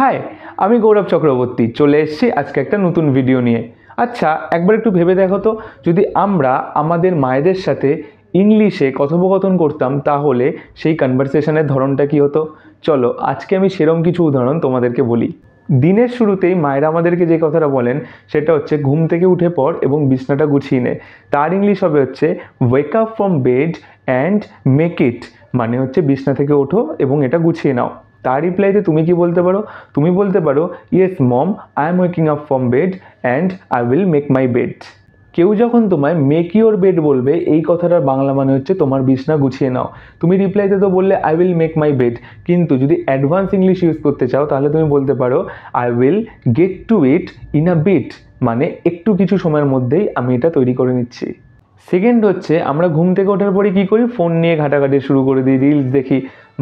High, আমি গৌরব চক্রবর্তী চলে এসেছি আজকে একটা নতুন ভিডিও নিয়ে। আচ্ছা, একবার একটু ভেবে দেখো তো, যদি আমরা আমাদের মায়েদের সাথে ইংলিশে কথোপকথন করতাম তাহলে সেই কনভারসেশনের ধরনটা কী হতো। চলো আজকে আমি সেরকম কিছু উদাহরণ তোমাদেরকে বলি। দিনের শুরুতেই মায়েরা আমাদেরকে যে কথাটা বলেন সেটা হচ্ছে ঘুম থেকে উঠে পড় এবং বিছনাটা গুছিয়ে নে। তার ইংলিশ হবে হচ্ছে wake up from bed and make it, মানে হচ্ছে বিছনা থেকে ওঠো এবং এটা গুছিয়ে নাও। তার রিপ্লাইতে তুমি কি বলতে পারো? তুমি বলতে পারো yes mom, I am waking up from bed and I will make my bed. কেউ যখন তোমায় মেক ইউর বেড বলবে, এই কথাটার বাংলা মানে হচ্ছে তোমার বিছনা গুছিয়ে নাও। তুমি রিপ্লাইতে তো বললে I will make my bed, কিন্তু যদি অ্যাডভান্স ইংলিশ ইউজ করতে চাও তাহলে তুমি বলতে পারো I will get to it in a bit, মানে একটু কিছু সময়ের মধ্যেই আমি এটা তৈরি করে নিচ্ছি। সেকেন্ড হচ্ছে আমরা ঘুম থেকে ওঠার পরে কী করি? ফোন নিয়ে ঘাটাঘাটি শুরু করে দিই, রিলস দেখি।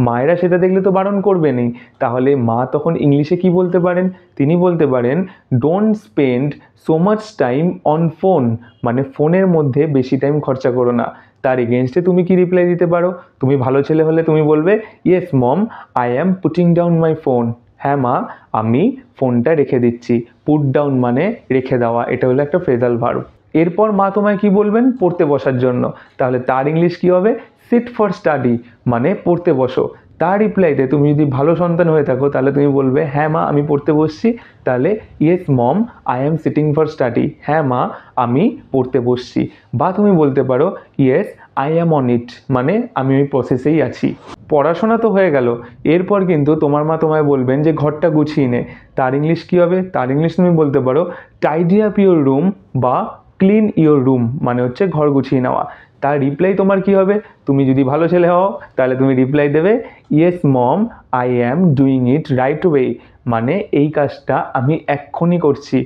মায়েরা সেটা দেখলে তো বারণ করবেনই, তাহলে মা তখন ইংলিশে কি বলতে পারেন? তিনি বলতে পারেন don't spend so much time on phone, মানে ফোনের মধ্যে বেশি টাইম খরচা করো না। তার এগেনস্টে তুমি কি রিপ্লাই দিতে পারো? তুমি ভালো ছেলে হলে তুমি বলবে yes mom, I am putting down my phone. হ্যাঁ মা, আমি ফোনটা রেখে দিচ্ছি। পুট ডাউন মানে রেখে দেওয়া, এটা হলো একটা ফ্রেজাল ভার্ব। এরপর মা তোমায় কি বলবেন? পড়তে বসার জন্য। তাহলে তার ইংলিশ কি হবে? সিট ফর স্টাডি, মানে পড়তে বসো। তার রিপ্লাইতে তুমি যদি ভালো সন্তান হয়ে থাকো তাহলে তুমি বলবে হ্যাঁ মা, আমি পড়তে বসছি। তাহলে yes mom, I am sitting for study. হ্যাঁ মা, আমি পড়তে বসছি। বা তুমি বলতে পারো yes I am on it, মানে আমি ওই প্রসেসেই আছি। পড়াশোনা তো হয়ে গেল, এরপর কিন্তু তোমার মা তোমায় বলবেন যে ঘরটা গুছিয়ে নে। তার ইংলিশ কী হবে? তার ইংলিশ তুমি বলতে পারো টাইডি আপ ইউর রুম বা ক্লিন ইউর রুম, মানে হচ্ছে ঘর গুছিয়ে নেওয়া। তার রিপ্লাই তোমার কি হবে? তুমি যদি ভালো ছেলে হও তাহলে তুমি রিপ্লাই দেবে yes mom, I am doing it right way, মানে এই কাজটা আমি এক্ষুনি করছি।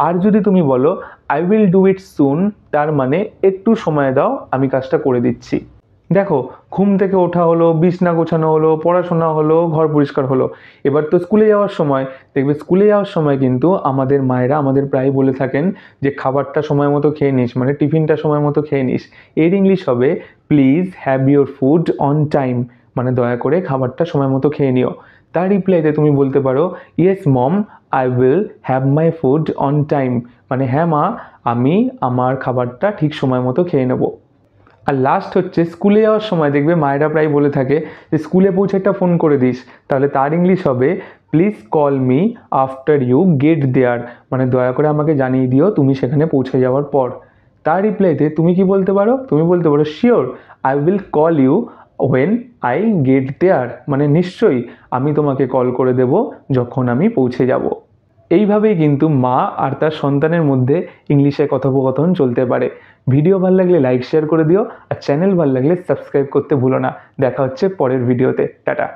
আর যদি তুমি বলো আই উইল ডু ইট সুন, তার মানে একটু সময় দাও, আমি কাজটা করে দিচ্ছি। দেখো, ঘুম থেকে ওঠা হলো, বিছনা গোছানো হলো, পড়াশোনা হলো, ঘর পরিষ্কার হলো। এবার তো স্কুলে যাওয়ার সময় দেখবে, স্কুলে যাওয়ার সময় কিন্তু আমাদের মায়েরা আমাদের প্রায় বলে থাকেন যে খাবারটা সময় মতো খেয়ে নিস, মানে টিফিনটা সময় মতো খেয়ে নিস। এর ইংলিশ হবে please have your food on time, মানে দয়া করে খাবারটা সময় মতো খেয়ে নিও। তার রিপ্লাইতে তুমি বলতে পারো yes mom, I will have my food on time, মানে হ্যাঁ মা, আমি আমার খাবারটা ঠিক সময় মতো খেয়ে নেবো। আর লাস্ট হচ্ছে স্কুলে যাওয়ার সময় দেখবে মায়েরা প্রায় বলে থাকে যে স্কুলে পৌঁছে একটা ফোন করে দিস। তাহলে তার ইংলিশ হবে please call me after you get there, মানে দয়া করে আমাকে জানিয়ে দিও তুমি সেখানে পৌঁছে যাওয়ার পর। তার রিপ্লাইতে তুমি কি বলতে পারো? তুমি বলতে পারো sure, I will call you when I get there, মানে নিশ্চয়ই আমি তোমাকে কল করে দেব যখন আমি পৌঁছে যাব। এইভাবেই কিন্তু মা আর তার সন্তানের মধ্যে ইংলিশে কথোপকথন চলতে পারে। ভিডিও ভালো লাগলে লাইক শেয়ার করে দিও, আর চ্যানেল ভালো লাগলে সাবস্ক্রাইব করতে ভুলো না। দেখা হচ্ছে পরের ভিডিওতে। টাটা।